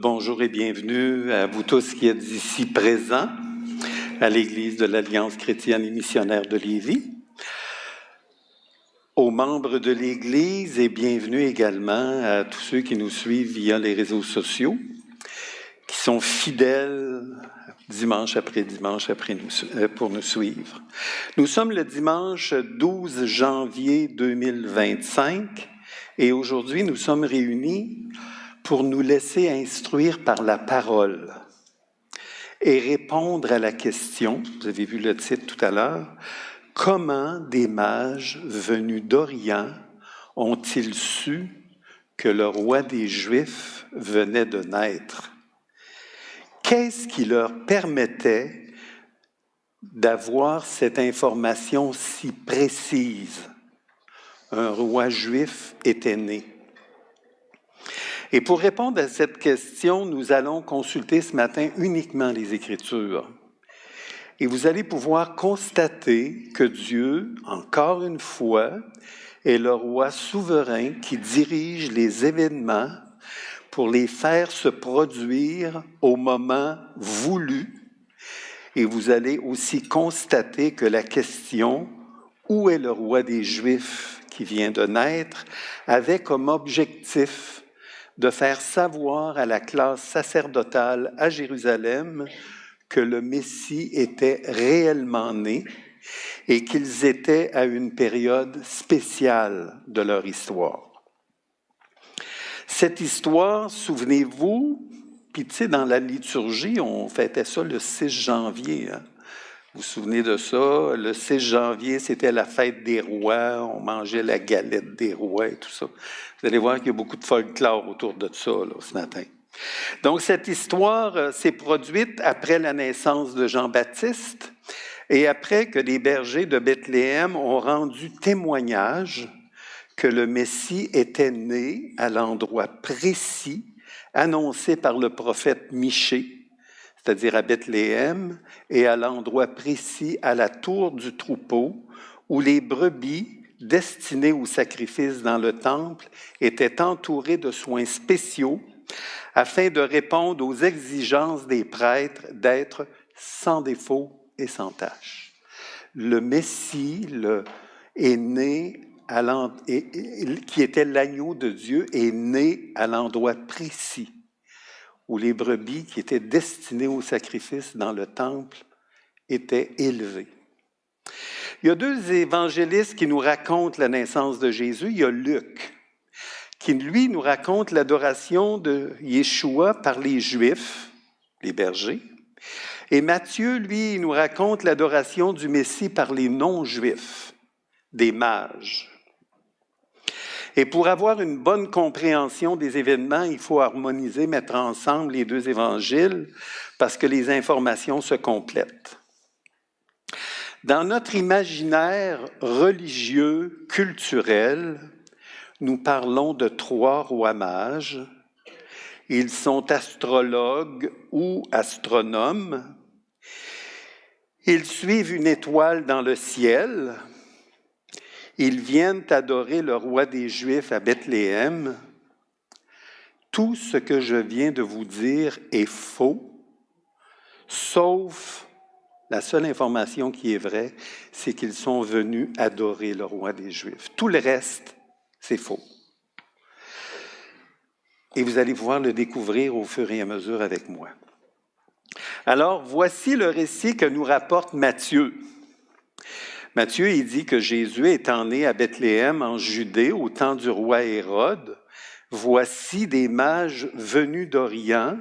Bonjour et bienvenue à vous tous qui êtes ici présents à l'Église de l'Alliance chrétienne et missionnaire de Lévis, aux membres de l'Église et bienvenue également à tous ceux qui nous suivent via les réseaux sociaux, qui sont fidèles dimanche après pour nous suivre. Nous sommes le dimanche 12 janvier 2025 et aujourd'hui nous sommes réunis pour nous laisser instruire par la parole et répondre à la question, vous avez vu le titre tout à l'heure, comment des mages venus d'Orient ont-ils su que le roi des Juifs venait de naître? Qu'est-ce qui leur permettait d'avoir cette information si précise? Un roi juif était né. Et pour répondre à cette question, nous allons consulter ce matin uniquement les Écritures. Et vous allez pouvoir constater que Dieu, encore une fois, est le roi souverain qui dirige les événements pour les faire se produire au moment voulu. Et vous allez aussi constater que la question « Où est le roi des Juifs qui vient de naître ?» avait comme objectif de faire savoir à la classe sacerdotale à Jérusalem que le Messie était réellement né et qu'ils étaient à une période spéciale de leur histoire. Cette histoire, souvenez-vous, puis tu sais, dans la liturgie, on fêtait ça le 6 janvier. Hein? Vous vous souvenez de ça? Le 6 janvier, c'était la fête des rois, on mangeait la galette des rois et tout ça. Vous allez voir qu'il y a beaucoup de folklore autour de ça là, ce matin. Donc, cette histoire s'est produite après la naissance de Jean-Baptiste et après que les bergers de Bethléem ont rendu témoignage que le Messie était né à l'endroit précis annoncé par le prophète Michée, c'est-à-dire à Bethléem, et à l'endroit précis à la tour du troupeau, où les brebis destinées au sacrifice dans le temple étaient entourées de soins spéciaux afin de répondre aux exigences des prêtres d'être sans défaut et sans tache. Le Messie est né qui était l'agneau de Dieu, est né à l'endroit précis où les brebis qui étaient destinées au sacrifice dans le temple étaient élevées. Il y a deux évangélistes qui nous racontent la naissance de Jésus. Il y a Luc, qui lui nous raconte l'adoration de Yeshua par les Juifs, les bergers. Et Matthieu, lui, nous raconte l'adoration du Messie par les non-Juifs, des mages. Et pour avoir une bonne compréhension des événements, il faut harmoniser, mettre ensemble les deux évangiles parce que les informations se complètent. Dans notre imaginaire religieux, culturel, nous parlons de trois rois mages. Ils sont astrologues ou astronomes. Ils suivent une étoile dans le ciel. Ils viennent adorer le roi des Juifs à Bethléem. Tout ce que je viens de vous dire est faux, sauf la seule information qui est vraie, c'est qu'ils sont venus adorer le roi des Juifs. Tout le reste, c'est faux. Et vous allez pouvoir le découvrir au fur et à mesure avec moi. Alors, voici le récit que nous rapporte Matthieu. Matthieu, il dit que Jésus étant né à Bethléem en Judée au temps du roi Hérode, voici des mages venus d'Orient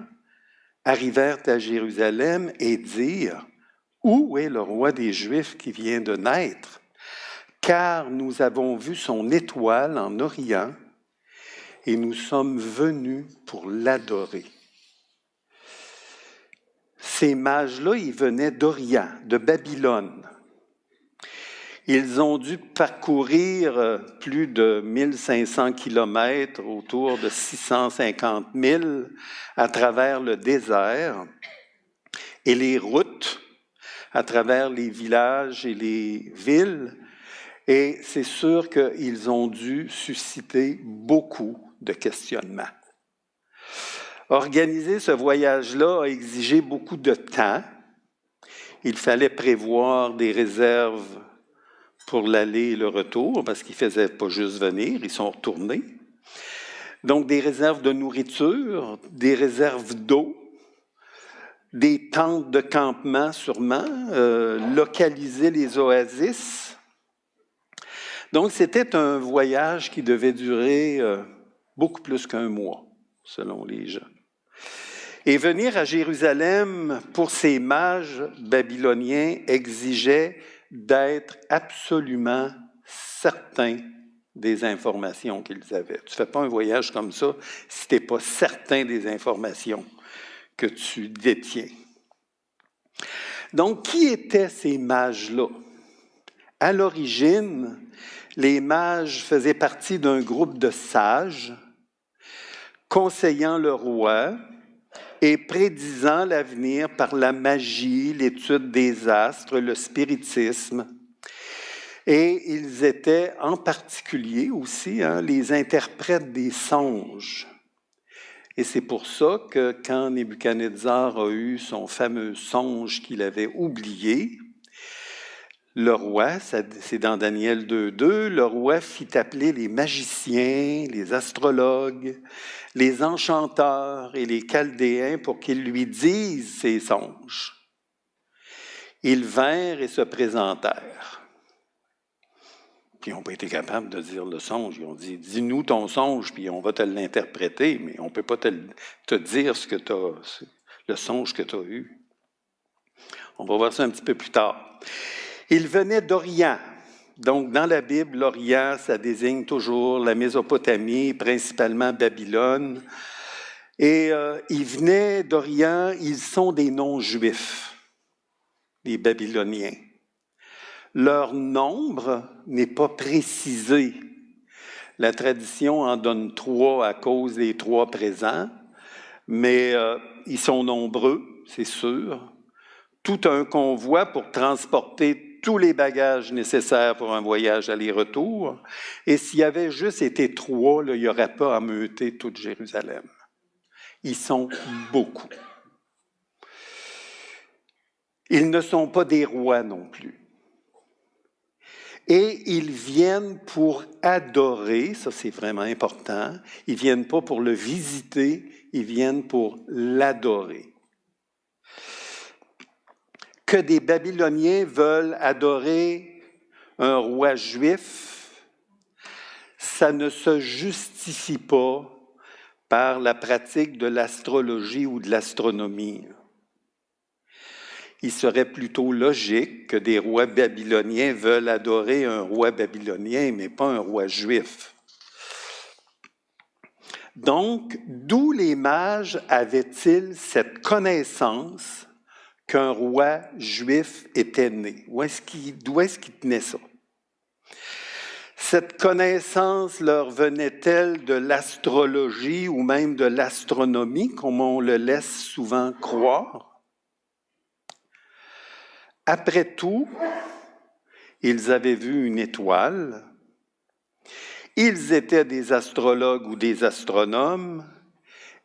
arrivèrent à Jérusalem et dirent « Où est le roi des Juifs qui vient de naître? Car nous avons vu son étoile en Orient et nous sommes venus pour l'adorer. » Ces mages-là, ils venaient d'Orient, de Babylone. Ils ont dû parcourir plus de 1500 kilomètres, autour de 650 000, à travers le désert et les routes, à travers les villages et les villes. Et c'est sûr qu'ils ont dû susciter beaucoup de questionnements. Organiser ce voyage-là a exigé beaucoup de temps. Il fallait prévoir des réserves pour l'aller et le retour, parce qu'ils ne faisaient pas juste venir, ils sont retournés. Donc, des réserves de nourriture, des réserves d'eau, des tentes de campement sûrement, localiser les oasis. Donc, c'était un voyage qui devait durer beaucoup plus qu'un mois, selon les gens. Et venir à Jérusalem pour ces mages babyloniens exigeait d'être absolument certain des informations qu'ils avaient. Tu ne fais pas un voyage comme ça si tu n'es pas certain des informations que tu détiens. Donc, qui étaient ces mages-là? À l'origine, les mages faisaient partie d'un groupe de sages conseillant le roi et prédisant l'avenir par la magie, l'étude des astres, le spiritisme. Et ils étaient en particulier aussi les interprètes des songes. Et c'est pour ça que quand Nebuchadnezzar a eu son fameux songe qu'il avait oublié, le roi, c'est dans Daniel 2.2, le roi fit appeler les magiciens, les astrologues, les enchanteurs et les chaldéens pour qu'ils lui disent ses songes. Ils vinrent et se présentèrent. Puis ils n'ont pas été capables de dire le songe. Ils ont dit, dis-nous ton songe, puis on va te l'interpréter, mais on ne peut pas te dire le songe que tu as eu. On va voir ça un petit peu plus tard. Ils venaient d'Orient. Donc, dans la Bible, l'Orient, ça désigne toujours la Mésopotamie, principalement Babylone. Et ils venaient d'Orient, ils sont des non-juifs, les Babyloniens. Leur nombre n'est pas précisé. La tradition en donne 3 à cause des 3 présents, mais ils sont nombreux, c'est sûr. Tout un convoi pour transporter tous les bagages nécessaires pour un voyage aller-retour. Et s'il y avait juste été 3, il n'y aurait pas à ameuter toute Jérusalem. Ils sont beaucoup. Ils ne sont pas des rois non plus. Et ils viennent pour adorer, ça c'est vraiment important, ils ne viennent pas pour le visiter, ils viennent pour l'adorer. Que des Babyloniens veulent adorer un roi juif, ça ne se justifie pas par la pratique de l'astrologie ou de l'astronomie. Il serait plutôt logique que des rois babyloniens veulent adorer un roi babylonien, mais pas un roi juif. Donc, d'où les mages avaient-ils cette connaissance qu'un roi juif était né? D'où est-ce qu'ils tenaient ça? Cette connaissance leur venait-elle de l'astrologie ou même de l'astronomie, comme on le laisse souvent croire? Après tout, ils avaient vu une étoile, ils étaient des astrologues ou des astronomes,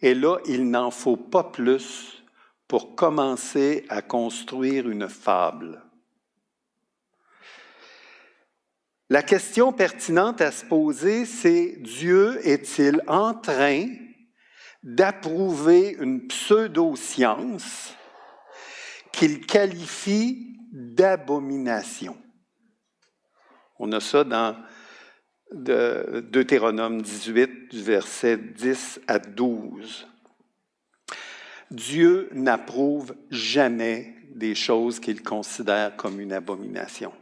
et là, il n'en faut pas plus pour commencer à construire une fable. La question pertinente à se poser, c'est Dieu est-il en train d'approuver une pseudo-science qu'il qualifie d'abomination? On a ça dans Deutéronome 18, du verset 10 à 12. Dieu n'approuve jamais des choses qu'il considère comme une abomination.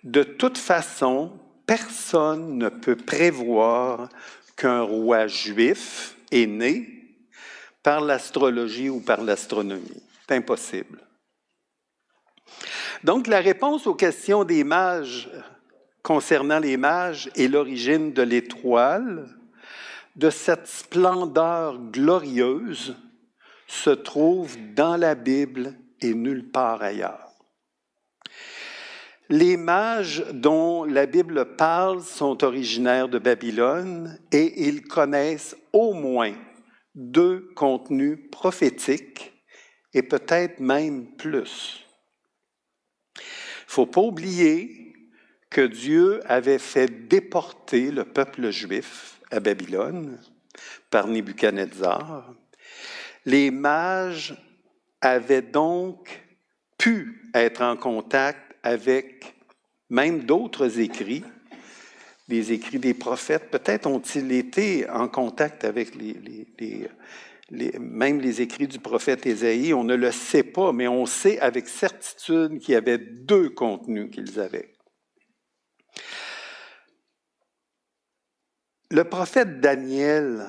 De toute façon, personne ne peut prévoir qu'un roi juif est né par l'astrologie ou par l'astronomie. C'est impossible. Donc, la réponse aux questions des mages concernant les mages et l'origine de l'étoile, de cette splendeur glorieuse, se trouve dans la Bible et nulle part ailleurs. Les mages dont la Bible parle sont originaires de Babylone et ils connaissent au moins 2 contenus prophétiques et peut-être même plus. Il ne faut pas oublier que Dieu avait fait déporter le peuple juif à Babylone par Nebuchadnezzar. Les mages avaient donc pu être en contact avec même d'autres écrits, des écrits des prophètes. Peut-être ont-ils été en contact avec même les écrits du prophète Ésaïe. On ne le sait pas, mais on sait avec certitude qu'il y avait 2 contenus qu'ils avaient. Le prophète Daniel,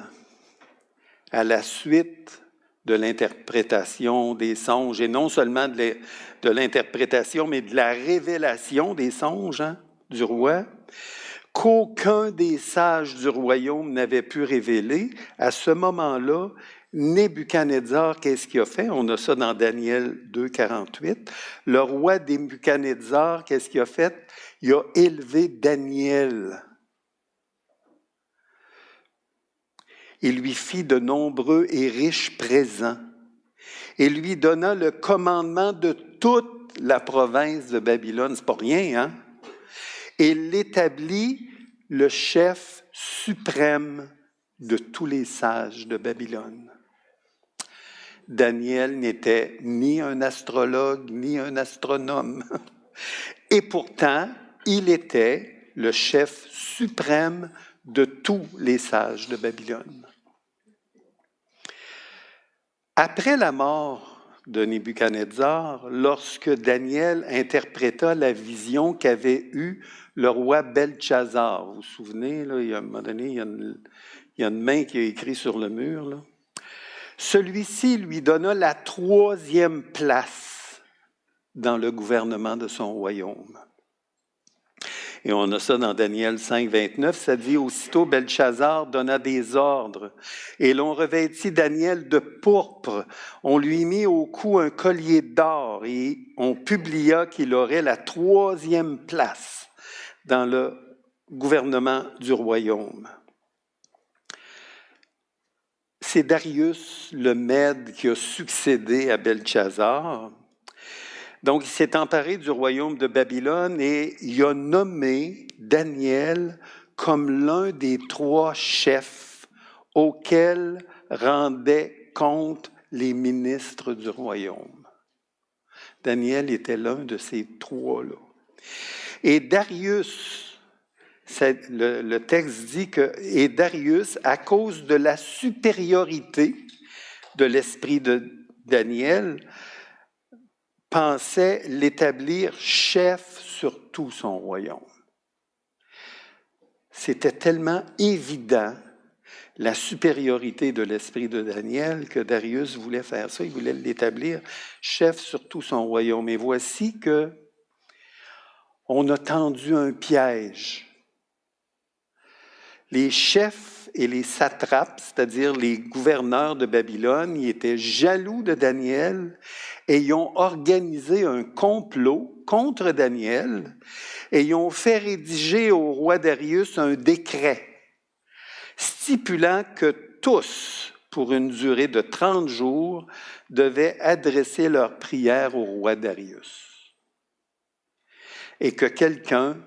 à la suite de l'interprétation des songes, et non seulement de l'interprétation, mais de la révélation des songes du roi, qu'aucun des sages du royaume n'avait pu révéler, à ce moment-là, Nebuchadnezzar, qu'est-ce qu'il a fait? On a ça dans Daniel 2, 48. Le roi Nebuchadnezzar, qu'est-ce qu'il a fait? Il a élevé Daniel. Il lui fit de nombreux et riches présents et lui donna le commandement de toute la province de Babylone. C'est pas rien, hein? Et l'établit le chef suprême de tous les sages de Babylone. Daniel n'était ni un astrologue, ni un astronome. Et pourtant, il était le chef suprême de tous les sages de Babylone. Après la mort de Nebuchadnezzar, lorsque Daniel interpréta la vision qu'avait eue le roi Belchazzar, vous vous souvenez, là, il y a un moment donné, il y a une main qui a écrit sur le mur, là. Celui-ci lui donna la 3e place dans le gouvernement de son royaume. Et on a ça dans Daniel 5, 29, ça dit « Aussitôt Belchazzar donna des ordres, et l'on revêtit Daniel de pourpre. On lui mit au cou un collier d'or, et on publia qu'il aurait la 3e place dans le gouvernement du royaume. » C'est Darius le Mède qui a succédé à Belchazzar. Donc, il s'est emparé du royaume de Babylone et il a nommé Daniel comme l'un des 3 chefs auxquels rendaient compte les ministres du royaume. Daniel était l'un de ces 3-là. Et Darius, le texte dit que, et Darius, à cause de la supériorité de l'esprit de Daniel, pensait l'établir chef sur tout son royaume. C'était tellement évident la supériorité de l'esprit de Daniel que Darius voulait faire ça, il voulait l'établir chef sur tout son royaume. Et voici que on a tendu un piège. Les chefs et les satrapes, c'est-à-dire les gouverneurs de Babylone, ils étaient jaloux de Daniel et ils ont organisé un complot contre Daniel et ils ont fait rédiger au roi Darius un décret stipulant que tous, pour une durée de 30 jours, devaient adresser leurs prières au roi Darius. Et que quelqu'un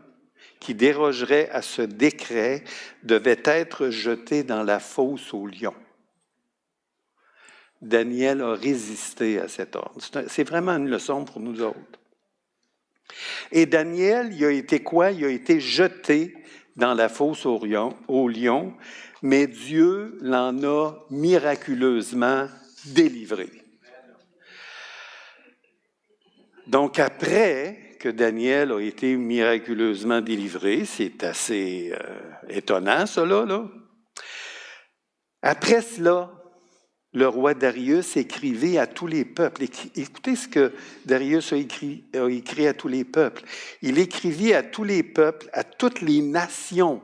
qui dérogerait à ce décret devait être jeté dans la fosse aux lions. Daniel a résisté à cet ordre. C'est vraiment une leçon pour nous autres. Et Daniel, il a été quoi? Il a été jeté dans la fosse aux lions, mais Dieu l'en a miraculeusement délivré. Donc après que Daniel a été miraculeusement délivré, c'est assez étonnant cela, là. Après cela, le roi Darius écrivait à tous les peuples. Écoutez ce que Darius a écrit à tous les peuples. Il écrivit à tous les peuples, à toutes les nations,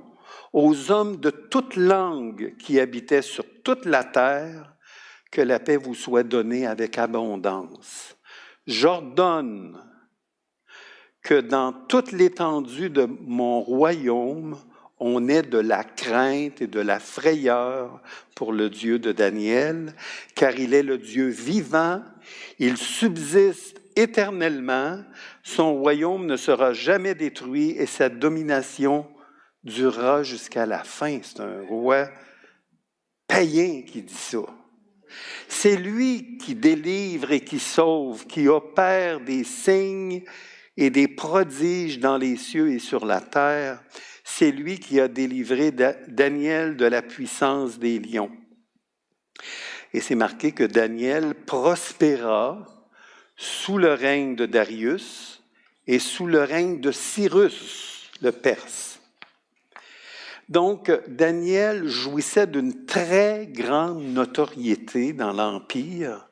aux hommes de toute langue qui habitaient sur toute la terre, que la paix vous soit donnée avec abondance. J'ordonne que dans toute l'étendue de mon royaume, on ait de la crainte et de la frayeur pour le Dieu de Daniel, car il est le Dieu vivant, il subsiste éternellement, son royaume ne sera jamais détruit et sa domination durera jusqu'à la fin. C'est un roi païen qui dit ça. C'est lui qui délivre et qui sauve, qui opère des signes et des prodiges dans les cieux et sur la terre. C'est lui qui a délivré Daniel de la puissance des lions. Et c'est marqué que Daniel prospéra sous le règne de Darius et sous le règne de Cyrus, le Perse. Donc, Daniel jouissait d'une très grande notoriété dans l'Empire.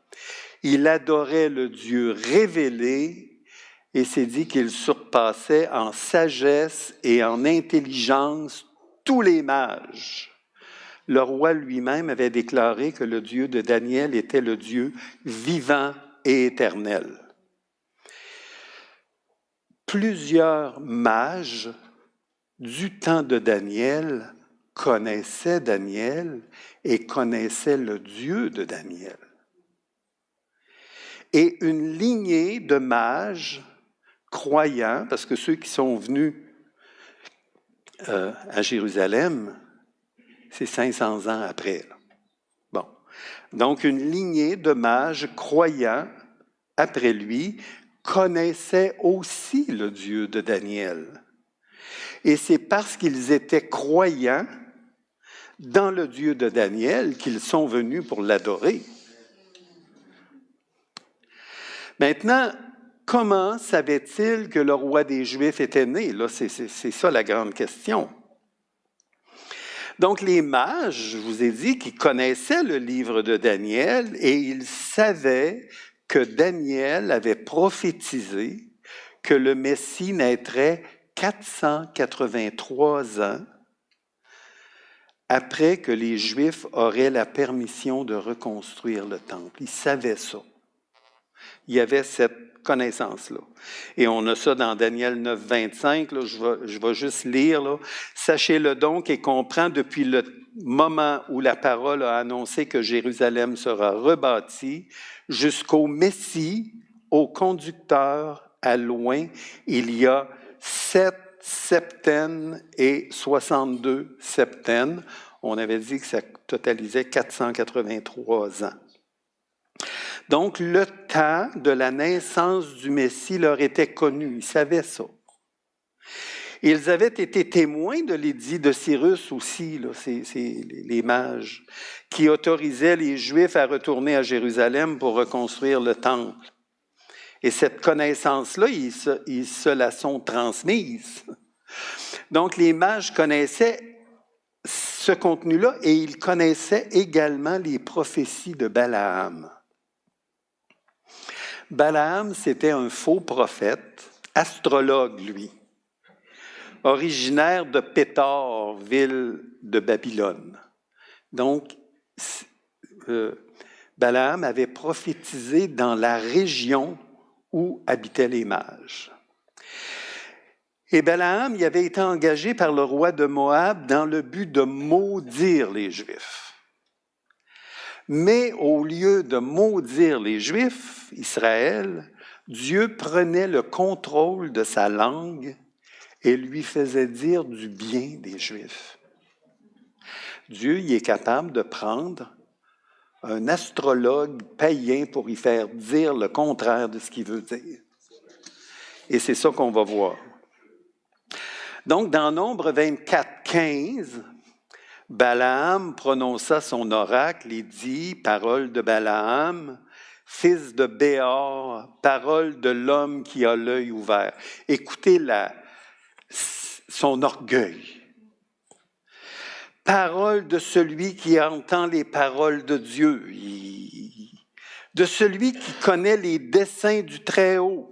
Il adorait le Dieu révélé et c'est dit qu'il surpassait en sagesse et en intelligence tous les mages. Le roi lui-même avait déclaré que le Dieu de Daniel était le Dieu vivant et éternel. Plusieurs mages du temps de Daniel connaissaient Daniel et connaissaient le Dieu de Daniel. Et une lignée de mages croyants, parce que ceux qui sont venus à Jérusalem, c'est 500 ans après. Bon. Donc, une lignée de mages croyants après lui connaissaient aussi le Dieu de Daniel. Et c'est parce qu'ils étaient croyants dans le Dieu de Daniel qu'ils sont venus pour l'adorer. Maintenant, comment savait-il que le roi des Juifs était né? Là, c'est ça la grande question. Donc, les mages, je vous ai dit, qu'ils connaissaient le livre de Daniel et ils savaient que Daniel avait prophétisé que le Messie naîtrait 483 ans après que les Juifs auraient la permission de reconstruire le temple. Ils savaient ça. Il y avait cette connaissance-là. Et on a ça dans Daniel 9, 25. Là, je vais juste lire. Là. Sachez-le donc et comprends depuis le moment où la parole a annoncé que Jérusalem sera rebâtie jusqu'au Messie, au conducteur, à loin, il y a 7 septaines et 62 septaines. On avait dit que ça totalisait 483 ans. Donc, le temps de la naissance du Messie leur était connu. Ils savaient ça. Ils avaient été témoins de l'édit de Cyrus aussi, là, c'est les mages, qui autorisaient les Juifs à retourner à Jérusalem pour reconstruire le temple. Et cette connaissance-là, ils se la sont transmise. Donc, les mages connaissaient ce contenu-là et ils connaissaient également les prophéties de Balaam. Balaam, c'était un faux prophète, astrologue, lui, originaire de Pétor, ville de Babylone. Donc, Balaam avait prophétisé dans la région où habitaient les mages. Et Balaam, il avait été engagé par le roi de Moab dans le but de maudire les Juifs. Mais au lieu de maudire les Juifs, Israël, Dieu prenait le contrôle de sa langue et lui faisait dire du bien des Juifs. Dieu, il est capable de prendre un astrologue païen pour y faire dire le contraire de ce qu'il veut dire. Et c'est ça qu'on va voir. Donc, dans Nombre 24, 15, Balaam prononça son oracle et dit, parole de Balaam, fils de Béor, parole de l'homme qui a l'œil ouvert. Écoutez son orgueil. Parole de celui qui entend les paroles de Dieu, de celui qui connaît les desseins du Très-Haut,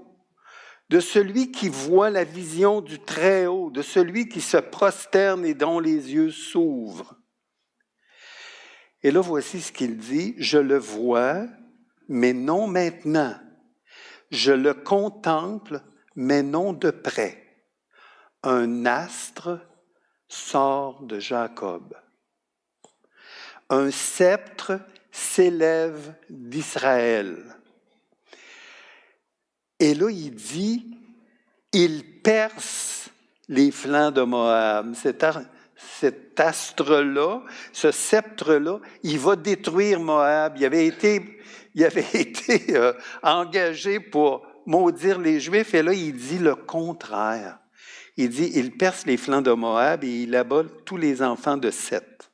de celui qui voit la vision du Très-Haut, de celui qui se prosterne et dont les yeux s'ouvrent. Et là, voici ce qu'il dit, « Je le vois, mais non maintenant. Je le contemple, mais non de près. Un astre sort de Jacob. Un sceptre s'élève d'Israël. Et là, il dit, il perce les flancs de Moab. Cet astre-là, ce sceptre-là, il va détruire Moab. Il avait été engagé pour maudire les Juifs, et là, il dit le contraire. Il dit, il perce les flancs de Moab et il abat tous les enfants de Seth.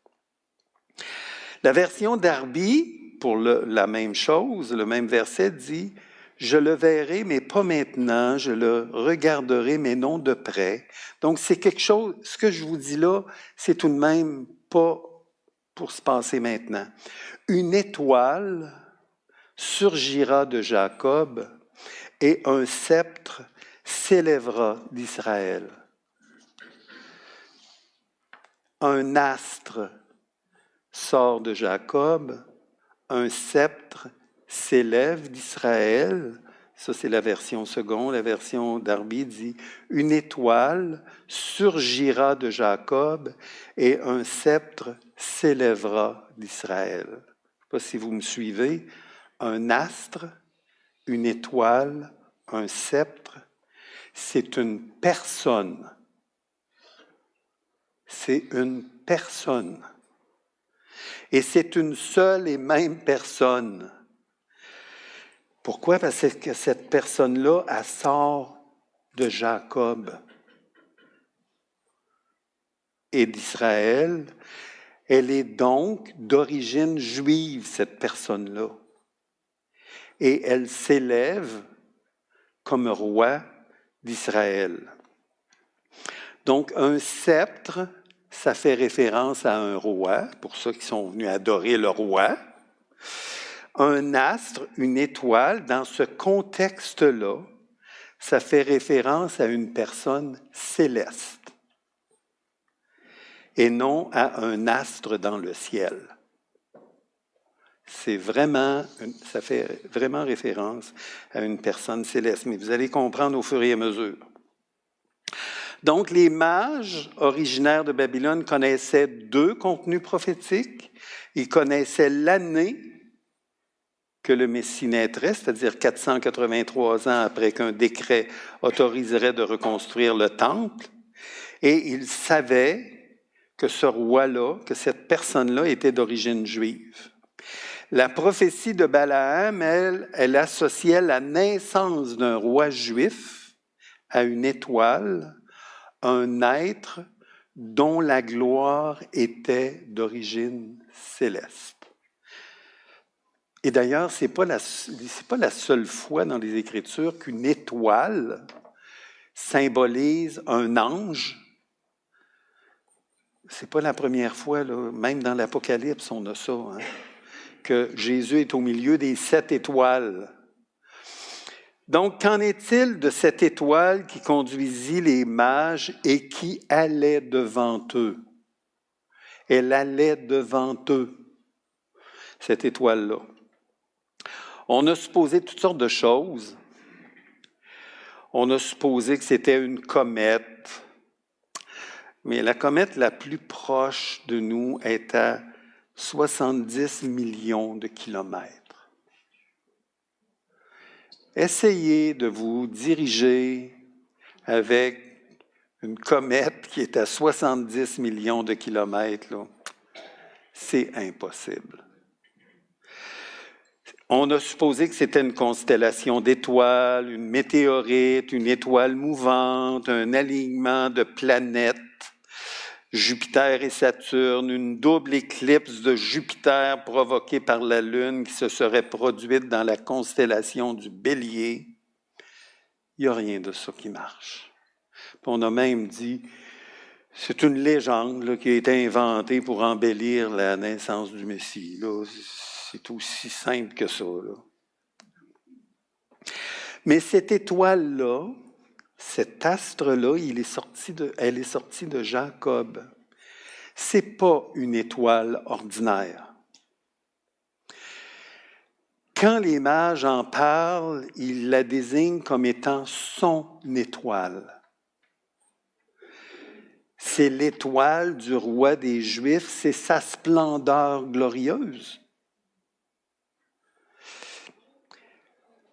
La version d'Arbi, pour la même chose, le même verset, dit « Je le verrai, mais pas maintenant, je le regarderai, mais non de près. » Donc, c'est quelque chose, ce que je vous dis là, c'est tout de même pas pour se passer maintenant. Une étoile surgira de Jacob et un sceptre s'élèvera d'Israël. Un astre sort de Jacob, un sceptre s'élève d'Israël. Ça, c'est la version seconde. La version d'Arbi dit « Une étoile surgira de Jacob et un sceptre s'élèvera d'Israël. » Je ne sais pas si vous me suivez. Un astre, une étoile, un sceptre, c'est une personne. C'est une personne. Et c'est une seule et même personne. Pourquoi? Parce que cette personne-là, elle sort de Jacob et d'Israël. Elle est donc d'origine juive, cette personne-là. Et elle s'élève comme roi d'Israël. Donc, un sceptre, ça fait référence à un roi, pour ceux qui sont venus adorer le roi. Un astre, une étoile, dans ce contexte-là, ça fait référence à une personne céleste et non à un astre dans le ciel. Ça fait vraiment référence à une personne céleste, mais vous allez comprendre au fur et à mesure. Donc, les mages originaires de Babylone connaissaient deux contenus prophétiques. Ils connaissaient l'année que le Messie naîtrait, c'est-à-dire 483 ans après qu'un décret autoriserait de reconstruire le temple. Et ils savaient que ce roi-là, que cette personne-là était d'origine juive. La prophétie de Balaam, elle associait la naissance d'un roi juif à une étoile, un être dont la gloire était d'origine céleste. Et d'ailleurs, ce n'est pas la seule fois dans les Écritures qu'une étoile symbolise un ange. Ce n'est pas la première fois, là, même dans l'Apocalypse, on a ça, hein, que Jésus est au milieu des 7 étoiles. Donc, qu'en est-il de cette étoile qui conduisit les mages et qui allait devant eux? Elle allait devant eux, cette étoile-là. On a supposé toutes sortes de choses. On a supposé que c'était une comète, mais la comète la plus proche de nous est à 70 millions de kilomètres. Essayez de vous diriger avec une comète qui est à 70 millions de kilomètres. Là. C'est impossible. On a supposé que c'était une constellation d'étoiles, une météorite, une étoile mouvante, un alignement de planètes, Jupiter et Saturne, une double éclipse de Jupiter provoquée par la Lune qui se serait produite dans la constellation du Bélier. Il n'y a rien de ça qui marche. Puis on a même dit, c'est une légende là, qui a été inventée pour embellir la naissance du Messie. Là, c'est aussi simple que ça. Là. Mais cette étoile-là, cet astre-là, elle est sortie de Jacob. Ce n'est pas une étoile ordinaire. Quand les mages en parlent, ils la désignent comme étant son étoile. c'est l'étoile du roi des Juifs, c'est sa splendeur glorieuse.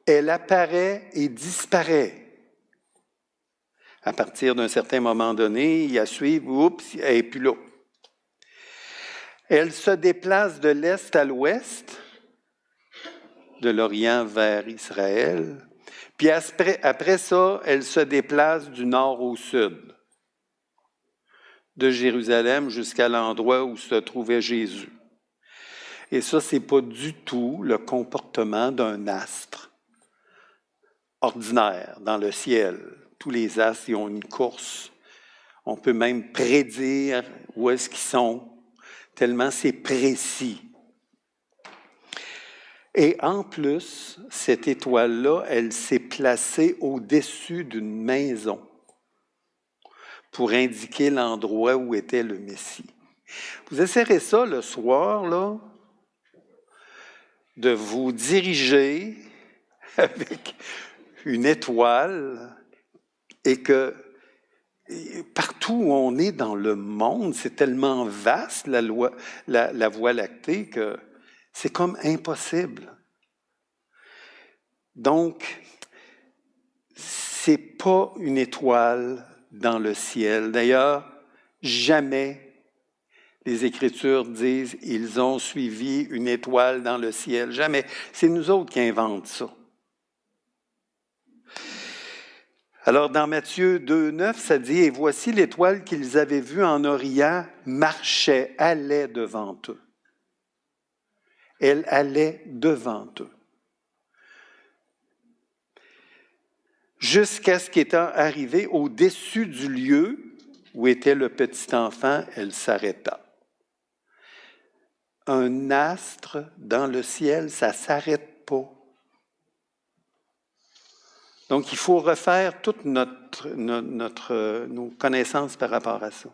Elle apparaît et disparaît. À partir d'un certain moment donné, il y a suivre, oups, elle n'est plus là. Elle se déplace de l'est à l'ouest, de l'Orient vers Israël, puis après ça, elle se déplace du nord au sud, de Jérusalem jusqu'à l'endroit où se trouvait Jésus. Et ça, ce n'est pas du tout le comportement d'un astre ordinaire dans le ciel. Tous les astres, ils ont une course. On peut même prédire où est-ce qu'ils sont, tellement c'est précis. Et en plus, cette étoile-là, elle s'est placée au-dessus d'une maison pour indiquer l'endroit où était le Messie. Vous essayerez ça le soir, là, de vous diriger avec une étoile et que partout où on est dans le monde, c'est tellement vaste la Voie lactée que c'est comme impossible. Donc, c'est pas une étoile dans le ciel. D'ailleurs, jamais les Écritures disent « ils ont suivi une étoile dans le ciel ». Jamais. C'est nous autres qui inventons ça. Alors, dans Matthieu 2,9, ça dit « Et voici l'étoile qu'ils avaient vue en Orient marchait, allait devant eux. » Elle allait devant eux. Jusqu'à ce qu'étant arrivée au-dessus du lieu où était le petit enfant, elle s'arrêta. Un astre dans le ciel, ça ne s'arrête pas. Donc, il faut refaire toutes nos connaissances par rapport à ça.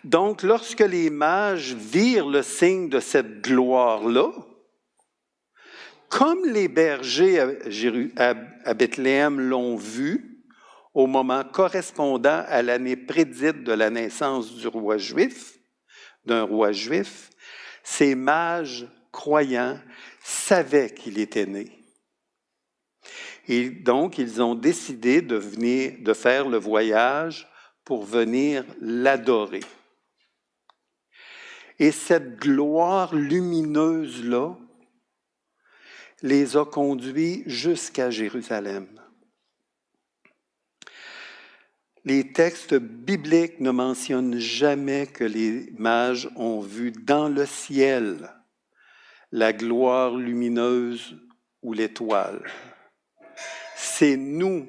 Donc, lorsque les mages virent le signe de cette gloire-là, comme les bergers à Bethléem l'ont vu, au moment correspondant à l'année prédite de la naissance d'un roi juif, ces mages croyants savaient qu'il était né. Et donc, ils ont décidé de faire le voyage pour venir l'adorer. Et cette gloire lumineuse-là les a conduits jusqu'à Jérusalem. Les textes bibliques ne mentionnent jamais que les mages ont vu dans le ciel la gloire lumineuse ou l'étoile. C'est nous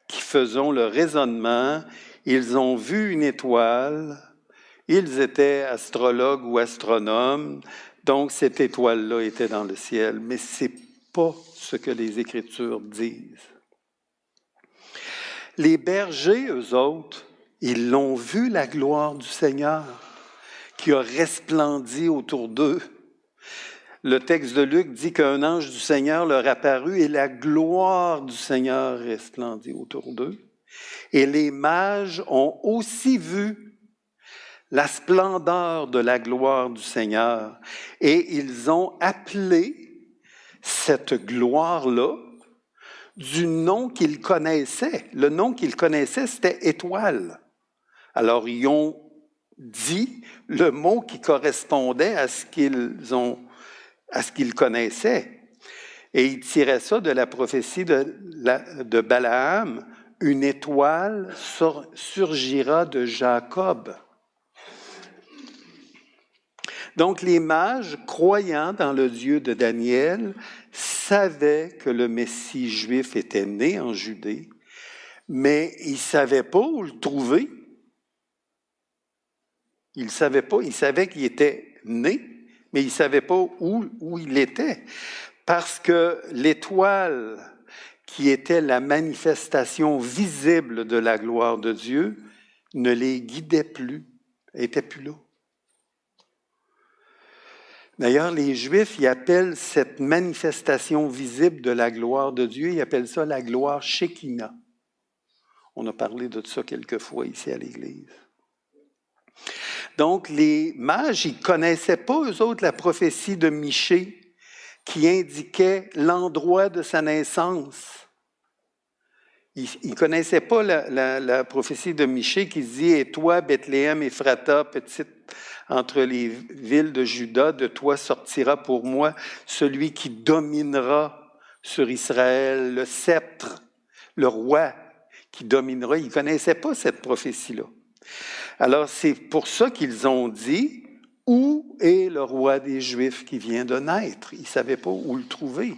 qui faisons le raisonnement. Ils ont vu une étoile, ils étaient astrologues ou astronomes, donc cette étoile-là était dans le ciel. Mais ce n'est pas ce que les Écritures disent. Les bergers, eux autres, ils l'ont vu, la gloire du Seigneur, qui a resplendi autour d'eux. Le texte de Luc dit qu'un ange du Seigneur leur apparut et la gloire du Seigneur resplendit autour d'eux. Et les mages ont aussi vu la splendeur de la gloire du Seigneur. Et ils ont appelé cette gloire-là du nom qu'ils connaissaient. Le nom qu'ils connaissaient, c'était étoile. Alors, ils ont dit le mot qui correspondait à ce qu'ils connaissaient. Et ils tiraient ça de la prophétie de Balaam. Une étoile surgira de Jacob. Donc, les mages, croyant dans le Dieu de Daniel, savaient que le Messie juif était né en Judée, mais ils ne savaient pas où le trouver. Ils ne savaient pas, ils savaient qu'il était né, mais ils ne savaient pas où il était. Parce que l'étoile qui était la manifestation visible de la gloire de Dieu ne les guidait plus, elle n'était plus là. D'ailleurs, les Juifs, ils appellent cette manifestation visible de la gloire de Dieu, ils appellent ça la gloire Shekinah. On a parlé de ça quelques fois ici à l'Église. Donc, les mages, ils ne connaissaient pas, eux autres, la prophétie de Michée qui indiquait l'endroit de sa naissance. Ils ne connaissaient pas la prophétie de Michée qui dit « Et toi, Bethléem, Éphrata, petite entre les villes de Juda, de toi sortira pour moi celui qui dominera sur Israël, le sceptre, le roi qui dominera. » Ils ne connaissaient pas cette prophétie-là. Alors, c'est pour ça qu'ils ont dit « Où est le roi des Juifs qui vient de naître? » Ils ne savaient pas où le trouver.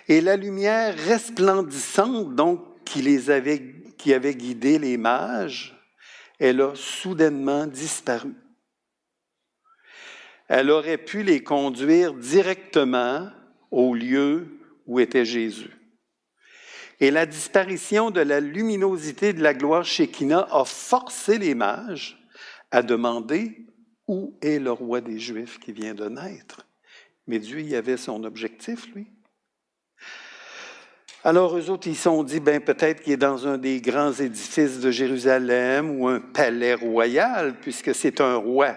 Et la lumière resplendissante, donc, qui avait guidé les mages, elle a soudainement disparu. Elle aurait pu les conduire directement au lieu où était Jésus. Et la disparition de la luminosité de la gloire Shekinah a forcé les mages à demander où est le roi des Juifs qui vient de naître. Mais Dieu y avait son objectif, lui. Alors, eux autres, ils se sont dit, peut-être qu'il est dans un des grands édifices de Jérusalem ou un palais royal, puisque c'est un roi.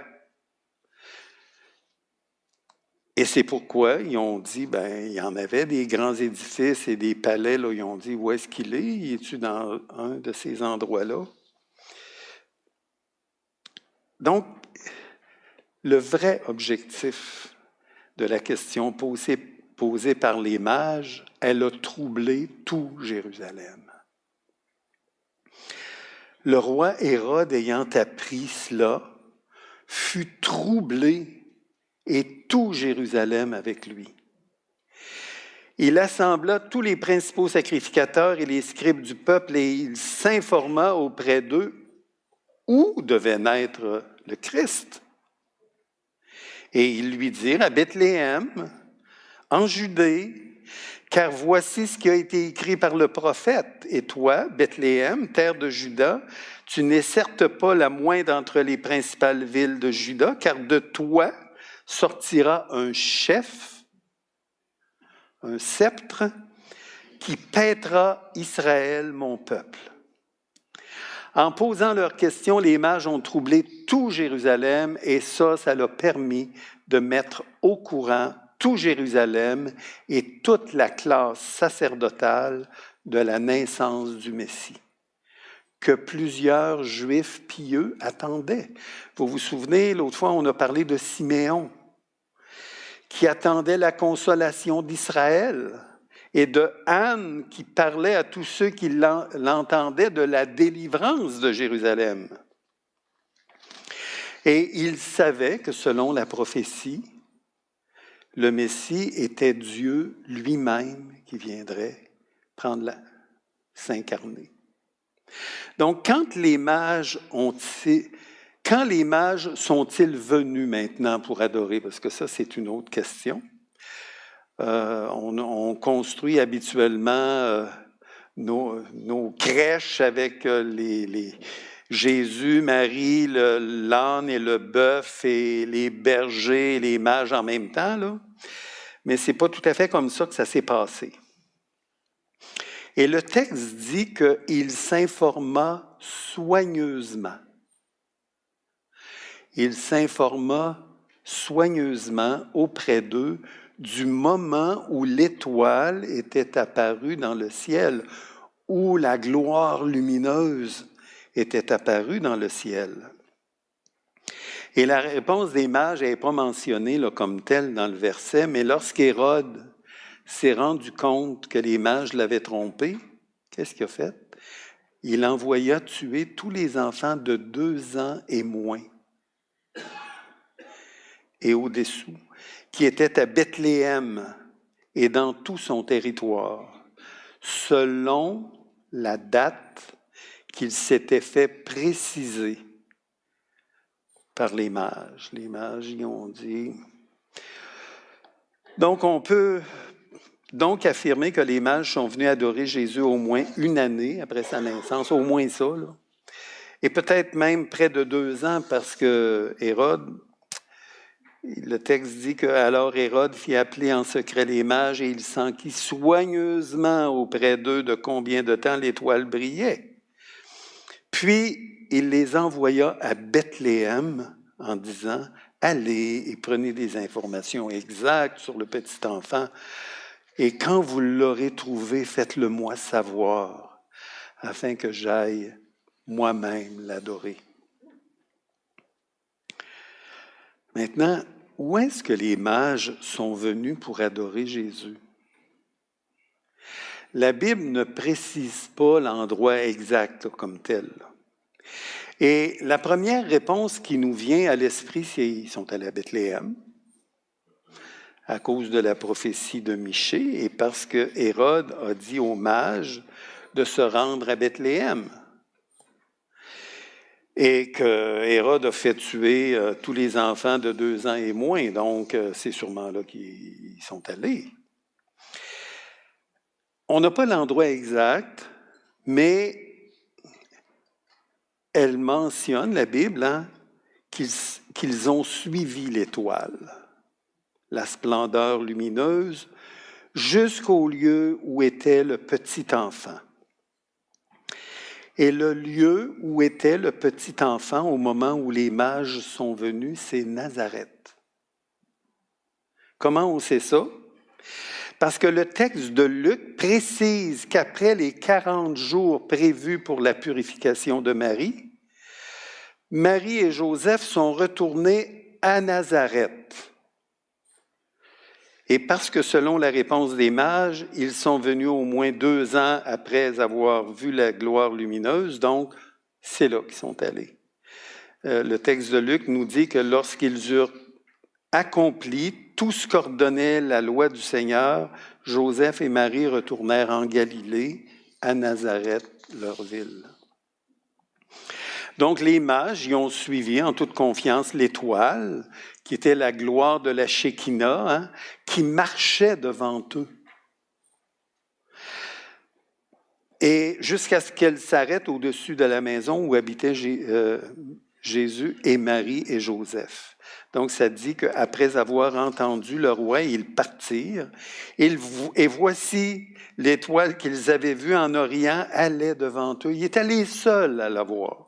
Et c'est pourquoi ils ont dit, il y en avait des grands édifices et des palais, là, ils ont dit, où est-ce qu'il est? Es-tu dans un de ces endroits-là? Donc, le vrai objectif de la question posée par les mages, elle a troublé tout Jérusalem. Le roi Hérode, ayant appris cela, fut troublé et tout Jérusalem avec lui. Il assembla tous les principaux sacrificateurs et les scribes du peuple et il s'informa auprès d'eux où devait naître le Christ. Et ils lui dirent à Bethléem, en Judée, car voici ce qui a été écrit par le prophète. Et toi, Bethléem, terre de Juda, tu n'es certes pas la moindre entre les principales villes de Juda, car de toi sortira un chef, un sceptre, qui paîtra Israël, mon peuple. En posant leurs questions, les mages ont troublé tout Jérusalem et ça l'a permis de mettre au courant tout Jérusalem et toute la classe sacerdotale de la naissance du Messie, que plusieurs Juifs pieux attendaient. Vous vous souvenez, l'autre fois, on a parlé de Siméon, qui attendait la consolation d'Israël, et de Anne, qui parlait à tous ceux qui l'entendaient de la délivrance de Jérusalem. Et ils savaient que, selon la prophétie, le Messie était Dieu lui-même qui viendrait s'incarner. Donc, quand les mages sont-ils venus maintenant pour adorer? Parce que ça, c'est une autre question. On construit habituellement nos crèches avec les Jésus, Marie, l'âne et le bœuf et les bergers et les mages en même temps, là. Mais ce n'est pas tout à fait comme ça que ça s'est passé. Et le texte dit qu'il s'informa soigneusement. Il s'informa soigneusement auprès d'eux du moment où l'étoile était apparue dans le ciel, où la gloire lumineuse était apparue dans le ciel. Et la réponse des mages n'est pas mentionnée là, comme telle dans le verset, mais lorsqu'Hérode s'est rendu compte que les mages l'avaient trompé, qu'est-ce qu'il a fait? Il envoya tuer tous les enfants de 2 ans et moins et au-dessous, qui étaient à Bethléem et dans tout son territoire, selon la date qu'il s'était fait préciser par les mages. Les mages y ont dit. Donc, on peut donc affirmer que les mages sont venus adorer Jésus au moins 1 année après sa naissance, au moins ça, là. Et peut-être même près de 2 ans, parce que Hérode, Le texte dit que alors Hérode fit appeler en secret les mages et il s'enquit soigneusement auprès d'eux de combien de temps l'étoile brillait. Puis il les envoya à Bethléem en disant « Allez et prenez des informations exactes sur le petit enfant, et quand vous l'aurez trouvé, faites-le moi savoir, afin que j'aille moi-même l'adorer. » Maintenant, où est-ce que les mages sont venus pour adorer Jésus? La Bible ne précise pas l'endroit exact comme tel. Et la première réponse qui nous vient à l'esprit, c'est qu'ils sont allés à Bethléem, à cause de la prophétie de Michée, et parce que Hérode a dit aux mages de se rendre à Bethléem. Et que Hérode a fait tuer tous les enfants de 2 ans et moins, donc c'est sûrement là qu'ils sont allés. On n'a pas l'endroit exact, mais elle mentionne, la Bible, qu'ils ont suivi l'étoile, la splendeur lumineuse, jusqu'au lieu où était le petit enfant. Et le lieu où était le petit enfant au moment où les mages sont venus, c'est Nazareth. Comment on sait ça? Parce que le texte de Luc précise qu'après les 40 jours prévus pour la purification de Marie, Marie et Joseph sont retournés à Nazareth. Et parce que selon la réponse des mages, ils sont venus au moins 2 ans après avoir vu la gloire lumineuse, donc c'est là qu'ils sont allés. Le texte de Luc nous dit que lorsqu'ils eurent accompli tout ce qu'ordonnait la loi du Seigneur, Joseph et Marie retournèrent en Galilée, à Nazareth, leur ville. Donc les mages y ont suivi en toute confiance l'étoile, qui était la gloire de la Shekinah, qui marchait devant eux. Et jusqu'à ce qu'elle s'arrête au-dessus de la maison où habitaient Jésus et Marie et Joseph. Donc ça dit qu'après avoir entendu le roi, ils partirent. Et voici l'étoile qu'ils avaient vue en Orient allait devant eux. Ils étaient les seuls à la voir.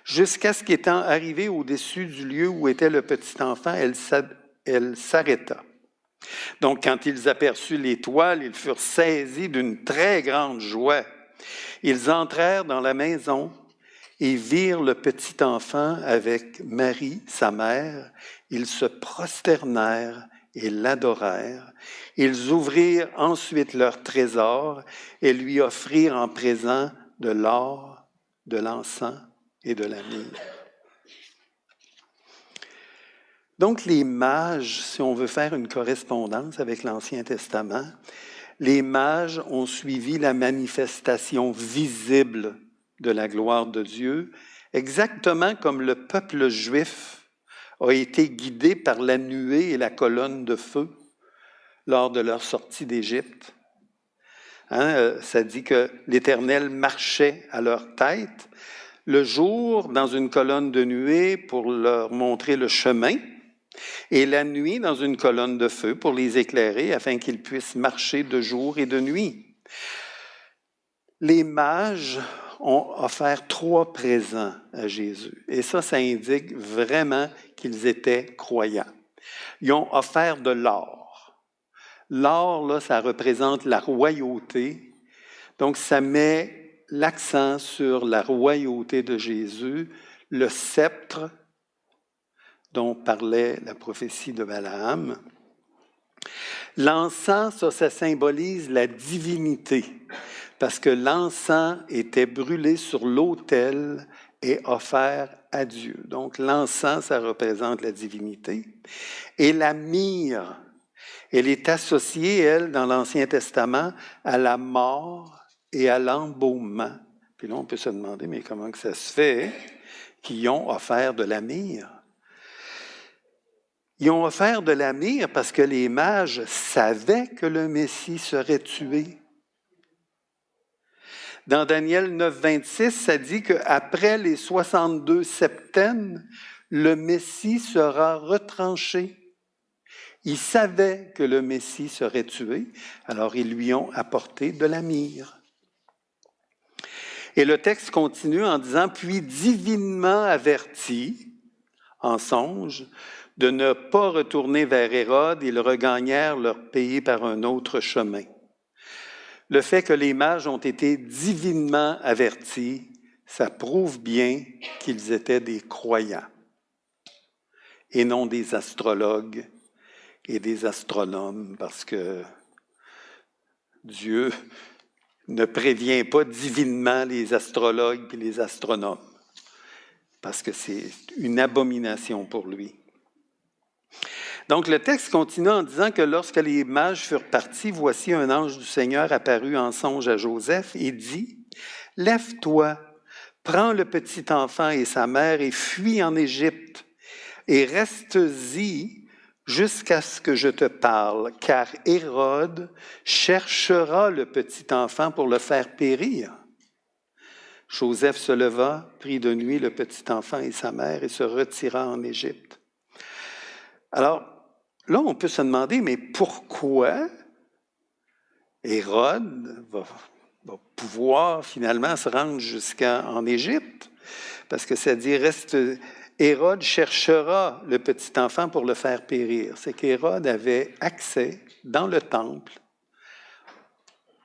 Jusqu'à ce qu'étant arrivée au-dessus du lieu où était le petit enfant, elle s'arrêta. Donc, quand ils aperçurent l'étoile, ils furent saisis d'une très grande joie. Ils entrèrent dans la maison et virent le petit enfant avec Marie, sa mère. Ils se prosternèrent et l'adorèrent. Ils ouvrirent ensuite leur trésor et lui offrirent en présent de l'or, de l'encens et de la myrrhe. Donc, les mages, si on veut faire une correspondance avec l'Ancien Testament, les mages ont suivi la manifestation visible de la gloire de Dieu, exactement comme le peuple juif a été guidé par la nuée et la colonne de feu lors de leur sortie d'Égypte. Ça dit que l'Éternel marchait à leur tête, le jour dans une colonne de nuée pour leur montrer le chemin, et la nuit dans une colonne de feu pour les éclairer afin qu'ils puissent marcher de jour et de nuit. Les mages ont offert 3 présents à Jésus. Et ça indique vraiment qu'ils étaient croyants. Ils ont offert de l'or. L'or, là, ça représente la royauté. Donc, ça met l'accent sur la royauté de Jésus, le sceptre dont parlait la prophétie de Balaam. L'encens, ça symbolise la divinité, parce que l'encens était brûlé sur l'autel et offert à Dieu. Donc, l'encens, ça représente la divinité. Et la myrrhe, elle est associée, elle, dans l'Ancien Testament, à la mort et à l'embaumement. Puis là, on peut se demander, mais comment que ça se fait qu'ils ont offert de la myrrhe? Ils ont offert de la myrrhe parce que les mages savaient que le Messie serait tué. Dans Daniel 9, 26, ça dit qu'après les 62 septêmes, le Messie sera retranché. Ils savaient que le Messie serait tué, alors ils lui ont apporté de la myrrhe. Et le texte continue en disant, puis divinement avertis, en songe, de ne pas retourner vers Hérode, ils regagnèrent leur pays par un autre chemin. Le fait que les mages ont été divinement avertis, ça prouve bien qu'ils étaient des croyants et non des astrologues et des astronomes, parce que Dieu ne prévient pas divinement les astrologues et les astronomes, parce que c'est une abomination pour lui. Donc le texte continue en disant que lorsque les mages furent partis, voici un ange du Seigneur apparut en songe à Joseph et dit, « Lève-toi, prends le petit enfant et sa mère et fuis en Égypte, et reste-y jusqu'à ce que je te parle, car Hérode cherchera le petit enfant pour le faire périr. » Joseph se leva, prit de nuit le petit enfant et sa mère et se retira en Égypte. Alors, là, on peut se demander, mais pourquoi Hérode va pouvoir finalement se rendre jusqu'en Égypte? Parce que ça dit, Hérode cherchera le petit enfant pour le faire périr. C'est qu'Hérode avait accès dans le temple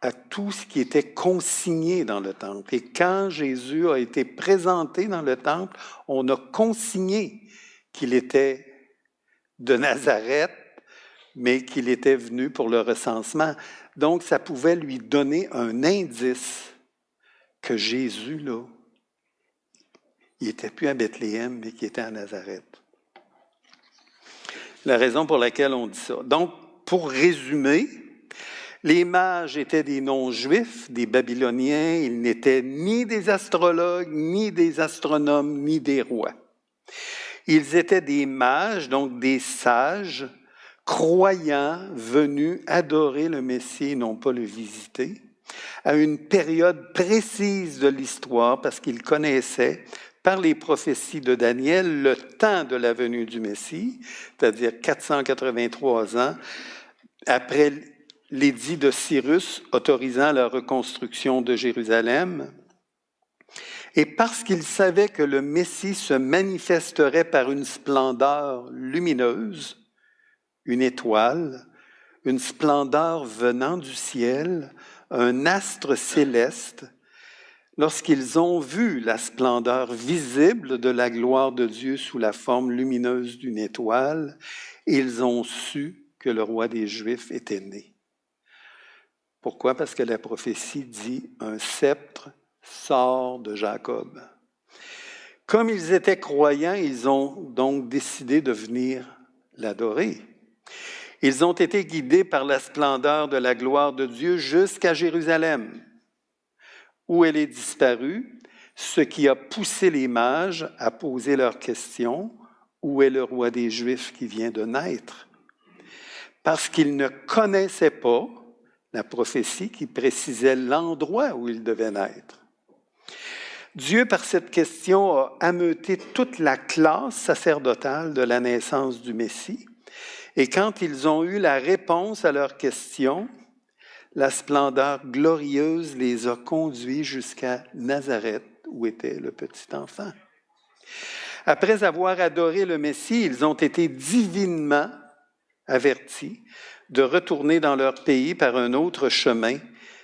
à tout ce qui était consigné dans le temple. Et quand Jésus a été présenté dans le temple, on a consigné qu'il était de Nazareth, mais qu'il était venu pour le recensement. Donc, ça pouvait lui donner un indice que Jésus, là, il n'était plus à Bethléem, mais qu'il était à Nazareth. La raison pour laquelle on dit ça. Donc, pour résumer, les mages étaient des non-juifs, des Babyloniens, ils n'étaient ni des astrologues, ni des astronomes, ni des rois. Ils étaient des mages, donc des sages, croyants, venus adorer le Messie, non pas le visiter, à une période précise de l'histoire, parce qu'ils connaissaient, par les prophéties de Daniel, le temps de la venue du Messie, c'est-à-dire 483 ans, après l'édit de Cyrus autorisant la reconstruction de Jérusalem. Et parce qu'ils savaient que le Messie se manifesterait par une splendeur lumineuse, une étoile, une splendeur venant du ciel, un astre céleste, lorsqu'ils ont vu la splendeur visible de la gloire de Dieu sous la forme lumineuse d'une étoile, ils ont su que le roi des Juifs était né. Pourquoi? Parce que la prophétie dit « un sceptre sort de Jacob ». Comme ils étaient croyants, ils ont donc décidé de venir l'adorer. Ils ont été guidés par la splendeur de la gloire de Dieu jusqu'à Jérusalem, où elle est disparue, ce qui a poussé les mages à poser leur question, où est le roi des Juifs qui vient de naître? Parce qu'ils ne connaissaient pas la prophétie qui précisait l'endroit où il devait naître. Dieu, par cette question, a ameuté toute la classe sacerdotale de la naissance du Messie. Et quand ils ont eu la réponse à leur question, la splendeur glorieuse les a conduits jusqu'à Nazareth, où était le petit enfant. Après avoir adoré le Messie, ils ont été divinement avertis de retourner dans leur pays par un autre chemin,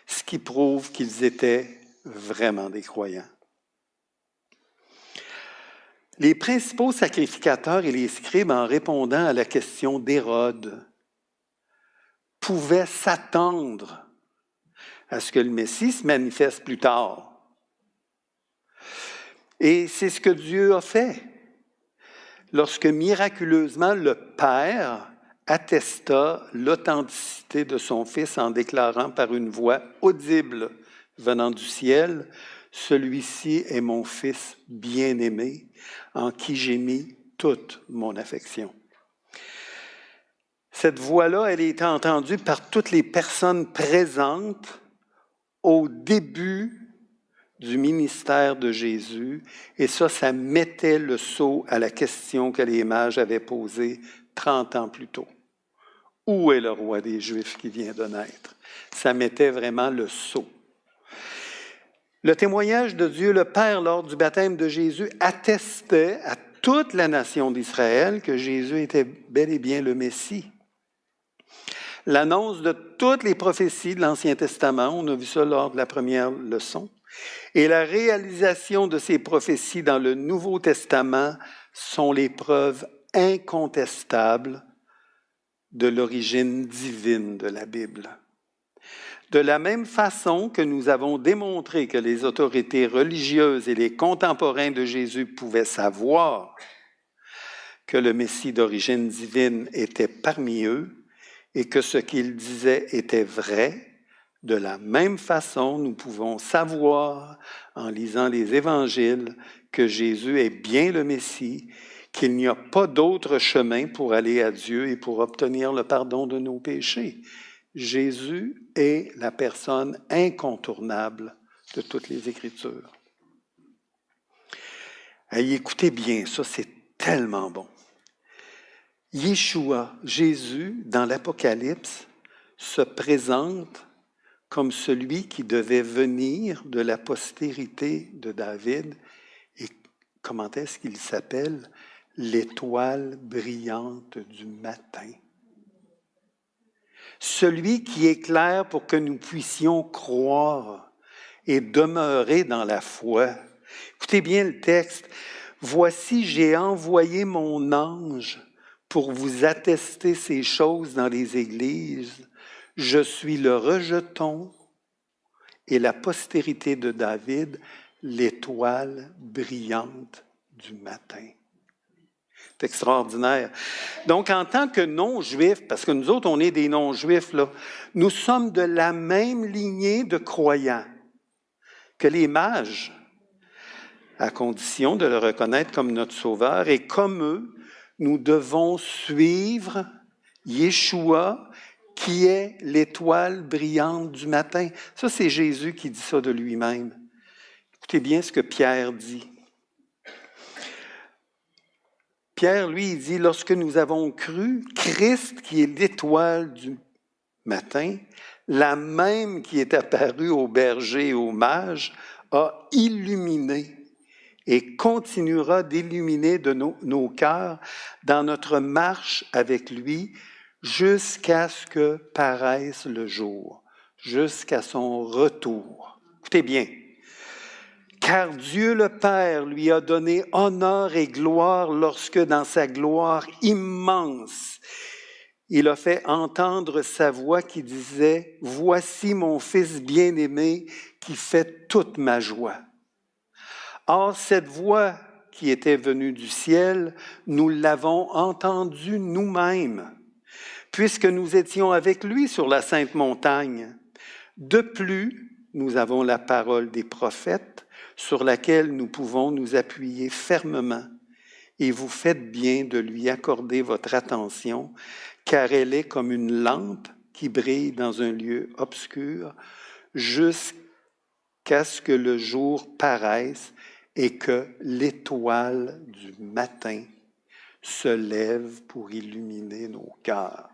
ce qui prouve qu'ils étaient vraiment des croyants. Les principaux sacrificateurs et les scribes, en répondant à la question d'Hérode, pouvaient s'attendre à ce que le Messie se manifeste plus tard. Et c'est ce que Dieu a fait. Lorsque miraculeusement le Père attesta l'authenticité de son Fils en déclarant par une voix audible venant du ciel, « Celui-ci est mon Fils bien-aimé, en qui j'ai mis toute mon affection. » Cette voix-là, elle a été entendue par toutes les personnes présentes au début du ministère de Jésus, et ça mettait le sceau à la question que les mages avaient posée 30 ans plus tôt. Où est le roi des Juifs qui vient de naître? Ça mettait vraiment le sceau. Le témoignage de Dieu le Père lors du baptême de Jésus attestait à toute la nation d'Israël que Jésus était bel et bien le Messie. L'annonce de toutes les prophéties de l'Ancien Testament, on a vu ça lors de la première leçon, et la réalisation de ces prophéties dans le Nouveau Testament sont les preuves incontestables de l'origine divine de la Bible. De la même façon que nous avons démontré que les autorités religieuses et les contemporains de Jésus pouvaient savoir que le Messie d'origine divine était parmi eux et que ce qu'il disait était vrai, de la même façon, nous pouvons savoir, en lisant les évangiles, que Jésus est bien le Messie, qu'il n'y a pas d'autre chemin pour aller à Dieu et pour obtenir le pardon de nos péchés. Jésus est la personne incontournable de toutes les Écritures. Allez, écoutez bien, ça c'est tellement bon. Yeshua, Jésus, dans l'Apocalypse, se présente comme celui qui devait venir de la postérité de David. Et comment est-ce qu'il s'appelle? L'étoile brillante du matin. Celui qui éclaire pour que nous puissions croire et demeurer dans la foi. Écoutez bien le texte. « Voici, j'ai envoyé mon ange pour vous attester ces choses dans les églises. Je suis le rejeton et la postérité de David, l'étoile brillante du matin. » C'est extraordinaire. Donc, en tant que non-juifs, parce que nous autres, on est des non-juifs, là, nous sommes de la même lignée de croyants que les mages, à condition de le reconnaître comme notre Sauveur. Et comme eux, nous devons suivre Yeshua, qui est l'étoile brillante du matin. Ça, c'est Jésus qui dit ça de lui-même. Écoutez bien ce que Pierre dit. Pierre, lui, il dit, lorsque nous avons cru, Christ, qui est l'étoile du matin, la même qui est apparue aux bergers et aux mages, a illuminé et continuera d'illuminer de nos cœurs dans notre marche avec lui jusqu'à ce que paraisse le jour, jusqu'à son retour. Écoutez bien. Car Dieu le Père lui a donné honneur et gloire lorsque, dans sa gloire immense, il a fait entendre sa voix qui disait « Voici mon Fils bien-aimé qui fait toute ma joie. » Or, cette voix qui était venue du ciel, nous l'avons entendue nous-mêmes, puisque nous étions avec lui sur la sainte montagne. De plus, nous avons la parole des prophètes, sur laquelle nous pouvons nous appuyer fermement. Et vous faites bien de lui accorder votre attention, car elle est comme une lampe qui brille dans un lieu obscur, jusqu'à ce que le jour paraisse et que l'étoile du matin se lève pour illuminer nos cœurs.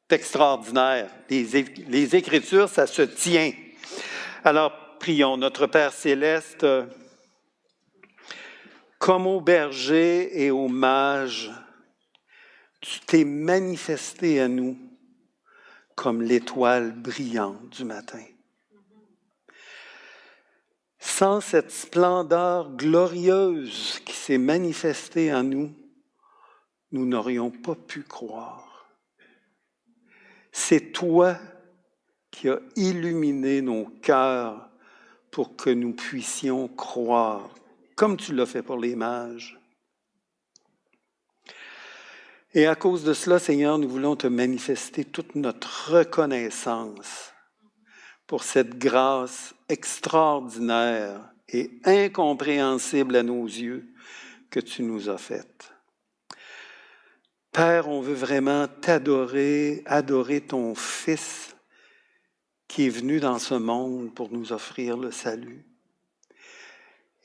C'est extraordinaire. Les Écritures, ça se tient. Alors, prions, notre Père céleste, comme aux bergers et aux mages, tu t'es manifesté à nous comme l'étoile brillante du matin. Sans cette splendeur glorieuse qui s'est manifestée en nous, nous n'aurions pas pu croire. C'est toi qui as illuminé nos cœurs pour que nous puissions croire, comme tu l'as fait pour les mages. Et à cause de cela, Seigneur, nous voulons te manifester toute notre reconnaissance pour cette grâce extraordinaire et incompréhensible à nos yeux que tu nous as faite. Père, on veut vraiment t'adorer, adorer ton Fils qui est venu dans ce monde pour nous offrir le salut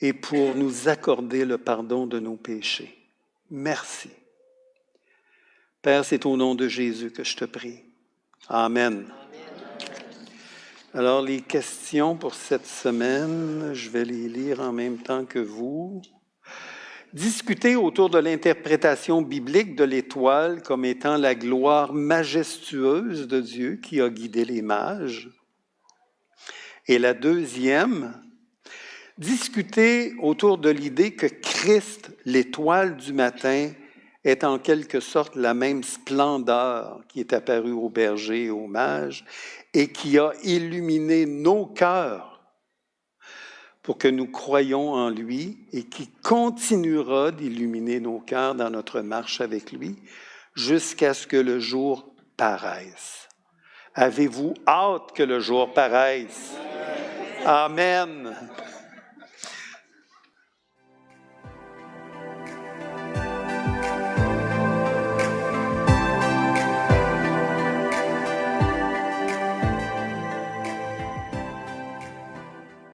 et pour nous accorder le pardon de nos péchés. Merci. Père, c'est au nom de Jésus que je te prie. Amen. Alors, les questions pour cette semaine, je vais les lire en même temps que vous. Discuter autour de l'interprétation biblique de l'étoile comme étant la gloire majestueuse de Dieu qui a guidé les mages. Et la deuxième, discuter autour de l'idée que Christ, l'étoile du matin, est en quelque sorte la même splendeur qui est apparue aux bergers et aux mages et qui a illuminé nos cœurs pour que nous croyions en lui et qui continuera d'illuminer nos cœurs dans notre marche avec lui jusqu'à ce que le jour paraisse. Avez-vous hâte que le jour paraisse? Amen.